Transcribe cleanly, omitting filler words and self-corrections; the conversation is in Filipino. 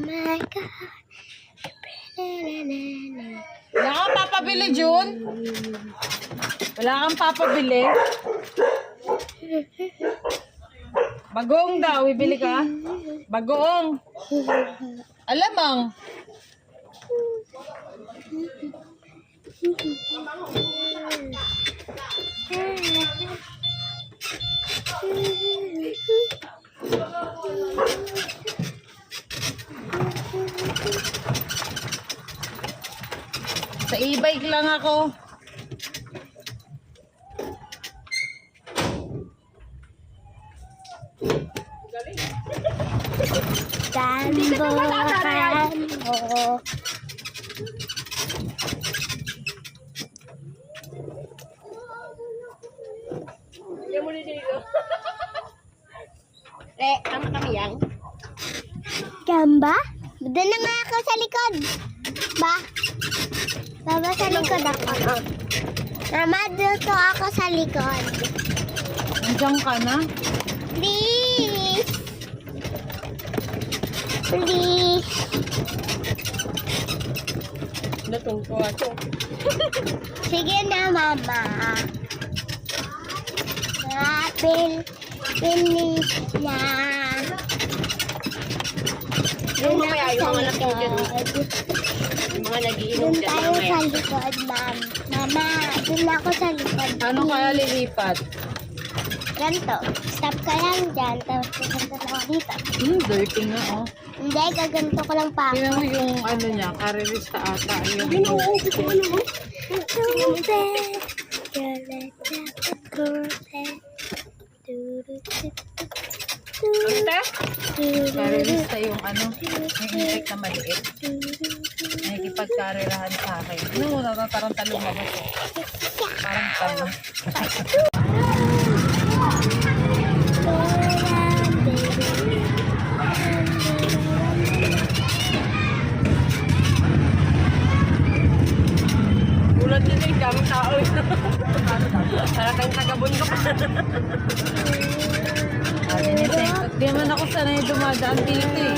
my God. Wala kang papabili, Jun? Wala kang papabili? Bagoong daw, bibili ka? Bagoong. Alamang. Sa e-bike lang ako. Tambokan mo. Tama kami yan. Gamba? Doon na nga ako sa likod. Ba? Baba sa likod ako. Mama, dito ako sa likod. Nandiyan ka na? Please. Please. Natungko ako. Sige na, Mama. Finish na. Yung mamaya, yung mga nakikita dyan. Yung mga nagiinom Doon dyan tayo mamaya. sa likod, Ma'am. Mama, doon ako sa likod. Ano kaya lilipat? Ganto. Stop ka lang dyan. Tapos pupunta na ako dito. Dirty nga, oh. Hindi, gaganto ko lang pa. Tingnan mo yung ano niya, karerista ata. Yung karerista yung ano, yung insect na maliit. Nakikipagkarerahan sa akin. Ano mo, natataranta lumabas eh. Parang tama. Ulat nila yung daming tao. Para kang tagabon ko. Sabi ni Seng, di naman ako sanay dumadaan dito eh.